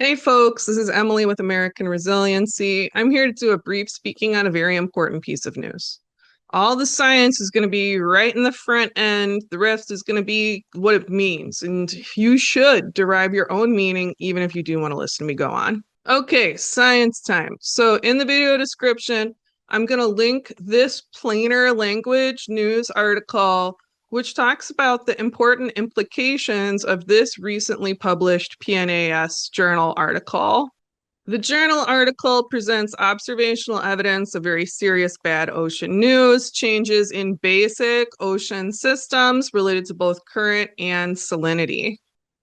Hey folks, this is Emily with American Resiliency. I'm here to do a brief speaking on a very important piece of news. All the science is going to be right in the front end. The rest is going to be what it means. And you should derive your own meaning, even if you do want to listen to me go on. Okay, science time. So in the video description, I'm going to link this plainer language news article, which talks about the important implications of this recently published PNAS journal article. The journal article presents observational evidence of very serious bad ocean news, changes in basic ocean systems related to both current and salinity.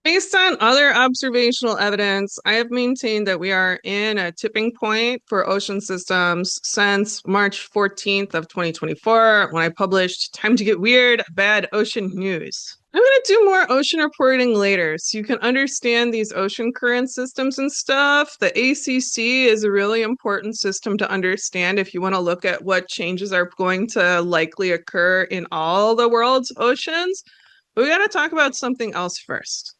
Based on other observational evidence, I have maintained that we are in a tipping point for ocean systems since March 14th of 2024, when I published Time to Get Weird, Bad Ocean News. I'm going to do more ocean reporting later so you can understand these ocean current systems and stuff. The ACC is a really important system to understand if you want to look at what changes are going to likely occur in all the world's oceans. But we got to talk about something else first.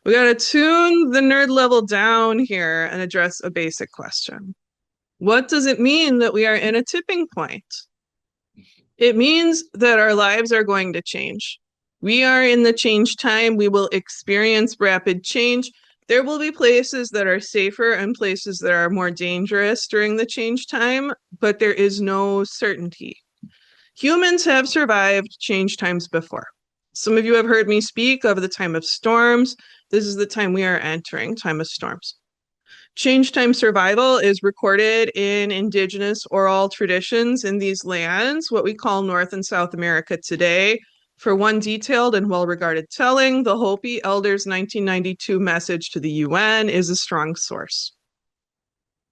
We got to tune the nerd level down here and address a basic question. What does it mean that we are in a tipping point? It means that our lives are going to change. We are in the change time. We will experience rapid change. There will be places that are safer and places that are more dangerous during the change time, but there is no certainty. Humans have survived change times before. Some of you have heard me speak of the time of storms. This is the time we are entering, time of storms. Change time survival is recorded in indigenous oral traditions in these lands, what we call North and South America today. For one detailed and well-regarded telling, the Hopi Elders' 1992 message to the UN is a strong source.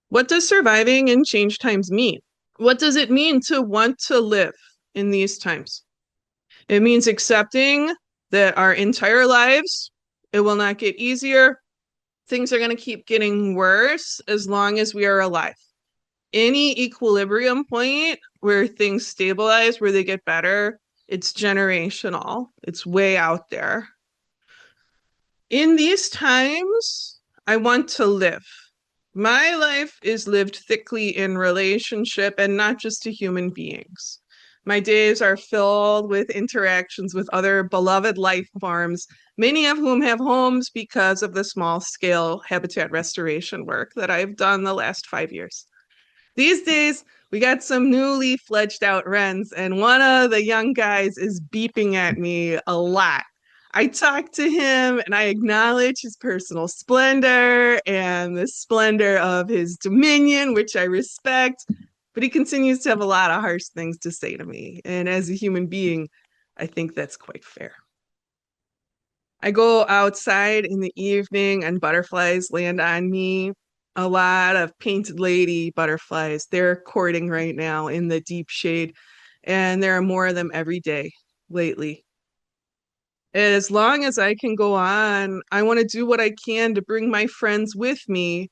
What does surviving in change times mean? What does it mean to want to live in these times? It means accepting that our entire lives, it will not get easier. Things are going to keep getting worse as long as we are alive. Any equilibrium point where things stabilize, where they get better, it's generational. It's way out there. In these times, I want to live. My life is lived thickly in relationship and not just to human beings. My days are filled with interactions with other beloved life forms, many of whom have homes because of the small-scale habitat restoration work that I've done the last 5 years. These days, we got some newly fledged out wrens, and one of the young guys is beeping at me a lot. I talk to him and I acknowledge his personal splendor and the splendor of his dominion, which I respect, but he continues to have a lot of harsh things to say to me. And as a human being, I think that's quite fair. I go outside in the evening and butterflies land on me. A lot of painted lady butterflies. They're courting right now in the deep shade, and there are more of them every day lately. As long as I can go on, I want to do what I can to bring my friends with me.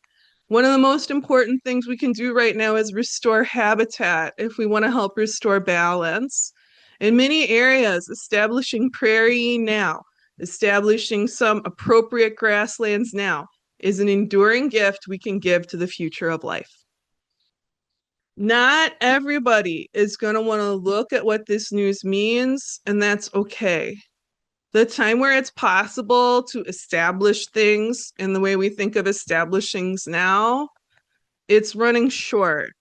One of the most important things we can do right now is restore habitat if we want to help restore balance. In many areas, establishing prairie now, establishing some appropriate grasslands now is an enduring gift we can give to the future of life. Not everybody is going to want to look at what this news means, and that's okay. The time where it's possible to establish things in the way we think of establishing now, it's running short.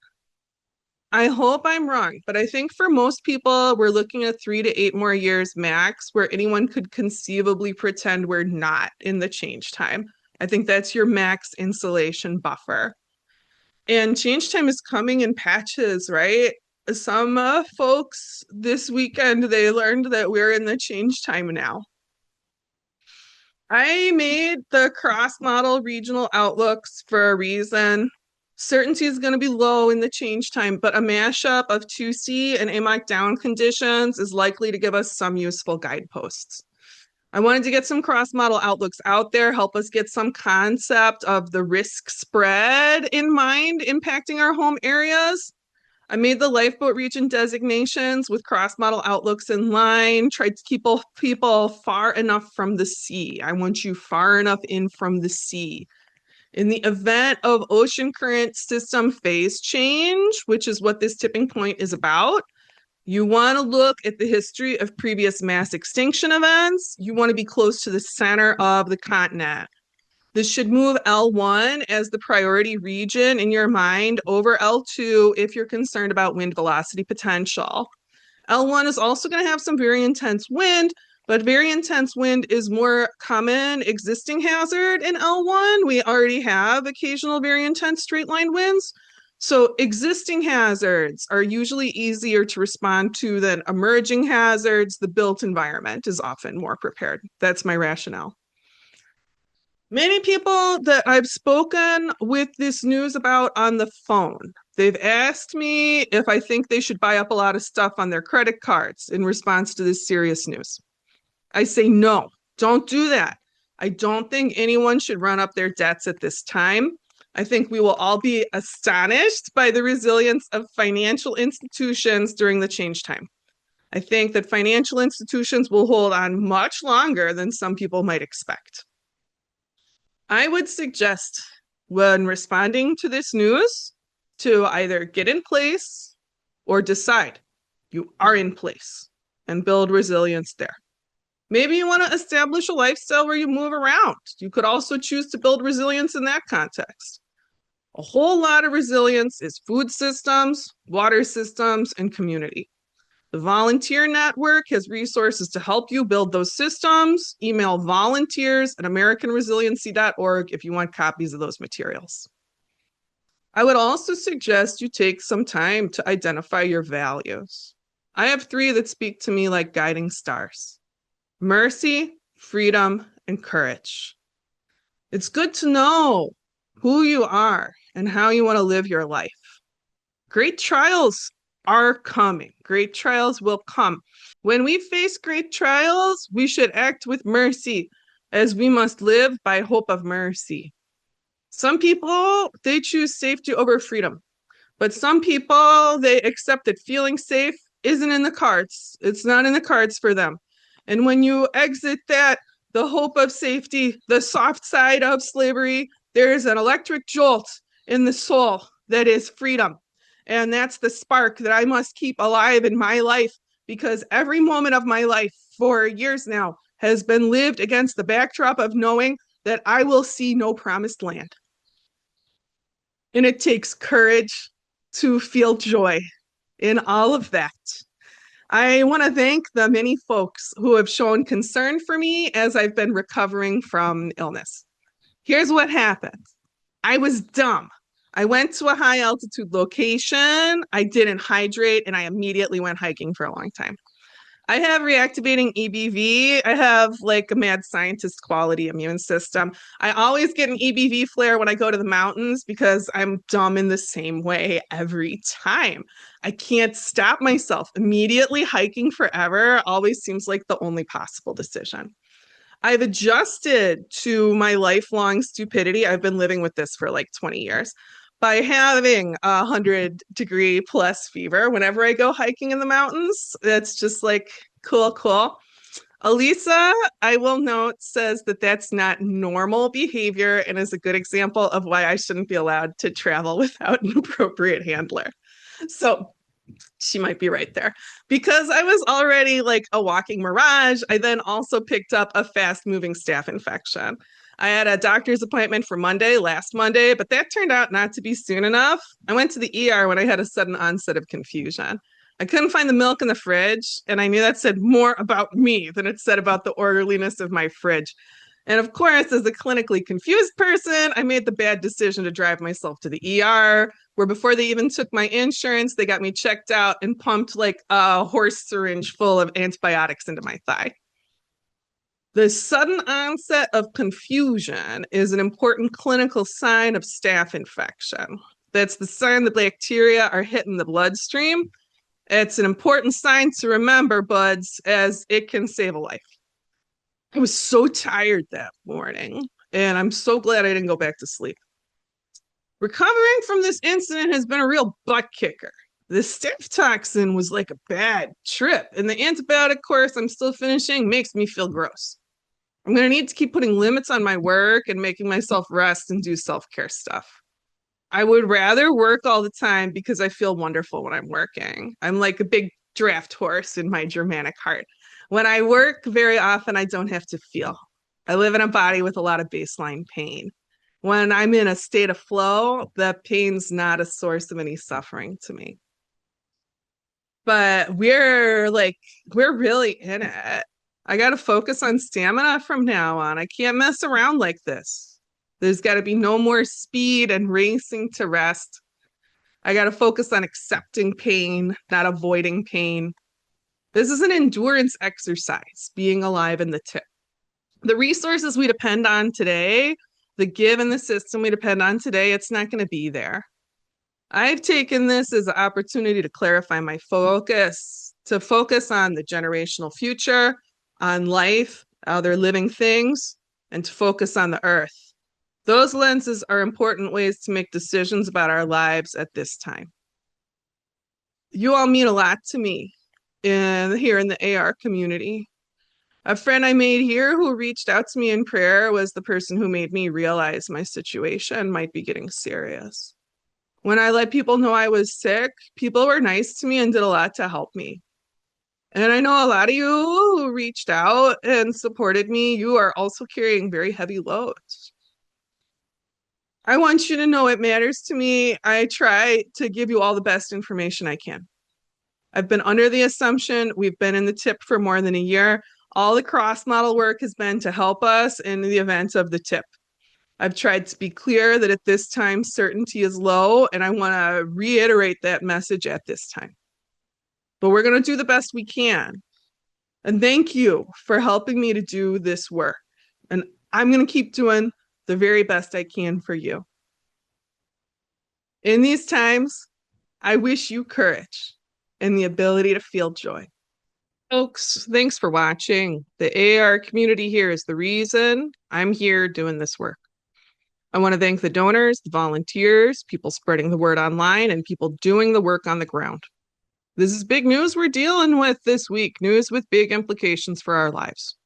I hope I'm wrong, but I think for most people, we're looking at 3 to 8 more years max where anyone could conceivably pretend we're not in the change time. I think that's your max insulation buffer. And change time is coming in patches, right? Some folks this weekend, they learned that we're in the change time now. I made the cross-model regional outlooks for a reason. Certainty is going to be low in the change time, but a mashup of 2C and AMOC down conditions is likely to give us some useful guideposts. I wanted to get some cross-model outlooks out there, help us get some concept of the risk spread in mind impacting our home areas. I made the lifeboat region designations with cross-model outlooks in line, tried to keep people far enough from the sea. I want you far enough in from the sea. In the event of ocean current system phase change, which is what this tipping point is about, you want to look at the history of previous mass extinction events. You want to be close to the center of the continent. This should move L1 as the priority region in your mind over L2 if you're concerned about wind velocity potential. L1 is also going to have some very intense wind, but very intense wind is more common existing hazard in L1. We already have occasional very intense straight line winds. So existing hazards are usually easier to respond to than emerging hazards. The built environment is often more prepared. That's my rationale. Many people that I've spoken with this news about on the phone, they've asked me if I think they should buy up a lot of stuff on their credit cards in response to this serious news. I say, no, don't do that. I don't think anyone should run up their debts at this time. I think we will all be astonished by the resilience of financial institutions during the change time. I think that financial institutions will hold on much longer than some people might expect. I would suggest when responding to this news to either get in place or decide you are in place and build resilience there. Maybe you want to establish a lifestyle where you move around. You could also choose to build resilience in that context. A whole lot of resilience is food systems, water systems, and community. The volunteer network has resources to help you build those systems. Email volunteers@americanresiliency.org if you want copies of those materials. I would also suggest you take some time to identify your values. I have 3 that speak to me like guiding stars: mercy, freedom, and courage. It's good to know who you are and how you want to live your life. Great trials are coming. Great trials will come. When we face great trials, we should act with mercy, as we must live by hope of mercy. Some people, they choose safety over freedom. But some people, they accept that feeling safe isn't in the cards. It's not in the cards for them. And when you exit that, the hope of safety, the soft side of slavery, there's an electric jolt in the soul that is freedom. And that's the spark that I must keep alive in my life, because every moment of my life for years now has been lived against the backdrop of knowing that I will see no promised land. And it takes courage to feel joy in all of that. I want to thank the many folks who have shown concern for me as I've been recovering from illness. Here's what happened. I was dumb. I went to a high altitude location. I didn't hydrate, and I immediately went hiking for a long time. I have reactivating EBV. I have like a mad scientist quality immune system. I always get an EBV flare when I go to the mountains because I'm dumb in the same way every time. I can't stop myself. Immediately hiking forever always seems like the only possible decision. I've adjusted to my lifelong stupidity. I've been living with this for like 20 years by having 100-degree plus fever whenever I go hiking in the mountains. That's just like, cool. Elisa, I will note, says that that's not normal behavior and is a good example of why I shouldn't be allowed to travel without an appropriate handler. So she might be right there. Because I was already like a walking mirage, I then also picked up a fast-moving staph infection. I had a doctor's appointment for last Monday, but that turned out not to be soon enough. I went to the ER when I had a sudden onset of confusion. I couldn't find the milk in the fridge, and I knew that said more about me than it said about the orderliness of my fridge. And of course, as a clinically confused person, I made the bad decision to drive myself to the ER, where before they even took my insurance, they got me checked out and pumped like a horse syringe full of antibiotics into my thigh. The sudden onset of confusion is an important clinical sign of staph infection. That's the sign that bacteria are hitting the bloodstream. It's an important sign to remember, buds, as it can save a life. I was so tired that morning, and I'm so glad I didn't go back to sleep. Recovering from this incident has been a real butt kicker. The staph toxin was like a bad trip, and the antibiotic course I'm still finishing makes me feel gross. I'm going to need to keep putting limits on my work and making myself rest and do self care stuff. I would rather work all the time because I feel wonderful when I'm working. I'm like a big draft horse in my Germanic heart. When I work very often, I don't have to feel. I live in a body with a lot of baseline pain. When I'm in a state of flow, the pain's not a source of any suffering to me. But we're really in it. I got to focus on stamina from now on. I can't mess around like this. There's got to be no more speed and racing to rest. I got to focus on accepting pain, not avoiding pain. This is an endurance exercise, being alive in the tip. The resources we depend on today, the give and the system we depend on today, it's not going to be there. I've taken this as an opportunity to clarify my focus, to focus on the generational future, on life, other living things, and to focus on the earth. Those lenses are important ways to make decisions about our lives at this time. You all mean a lot to me here in the AR community. A friend I made here who reached out to me in prayer was the person who made me realize my situation might be getting serious. When I let people know I was sick, people were nice to me and did a lot to help me. And I know a lot of you who reached out and supported me, you are also carrying very heavy loads. I want you to know it matters to me. I try to give you all the best information I can. I've been under the assumption we've been in the tip for more than a year. All the cross model work has been to help us in the event of the tip. I've tried to be clear that at this time, certainty is low, and I want to reiterate that message at this time. But we're going to do the best we can. And thank you for helping me to do this work. And I'm going to keep doing the very best I can for you. In these times, I wish you courage and the ability to feel joy. Folks, thanks for watching. The AR community here is the reason I'm here doing this work. I want to thank the donors, the volunteers, people spreading the word online, and people doing the work on the ground. This is big news we're dealing with this week, news with big implications for our lives.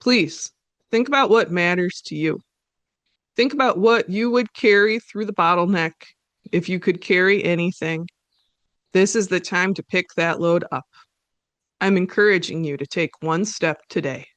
Please think about what matters to you. Think about what you would carry through the bottleneck if you could carry anything. This is the time to pick that load up. I'm encouraging you to take one step today.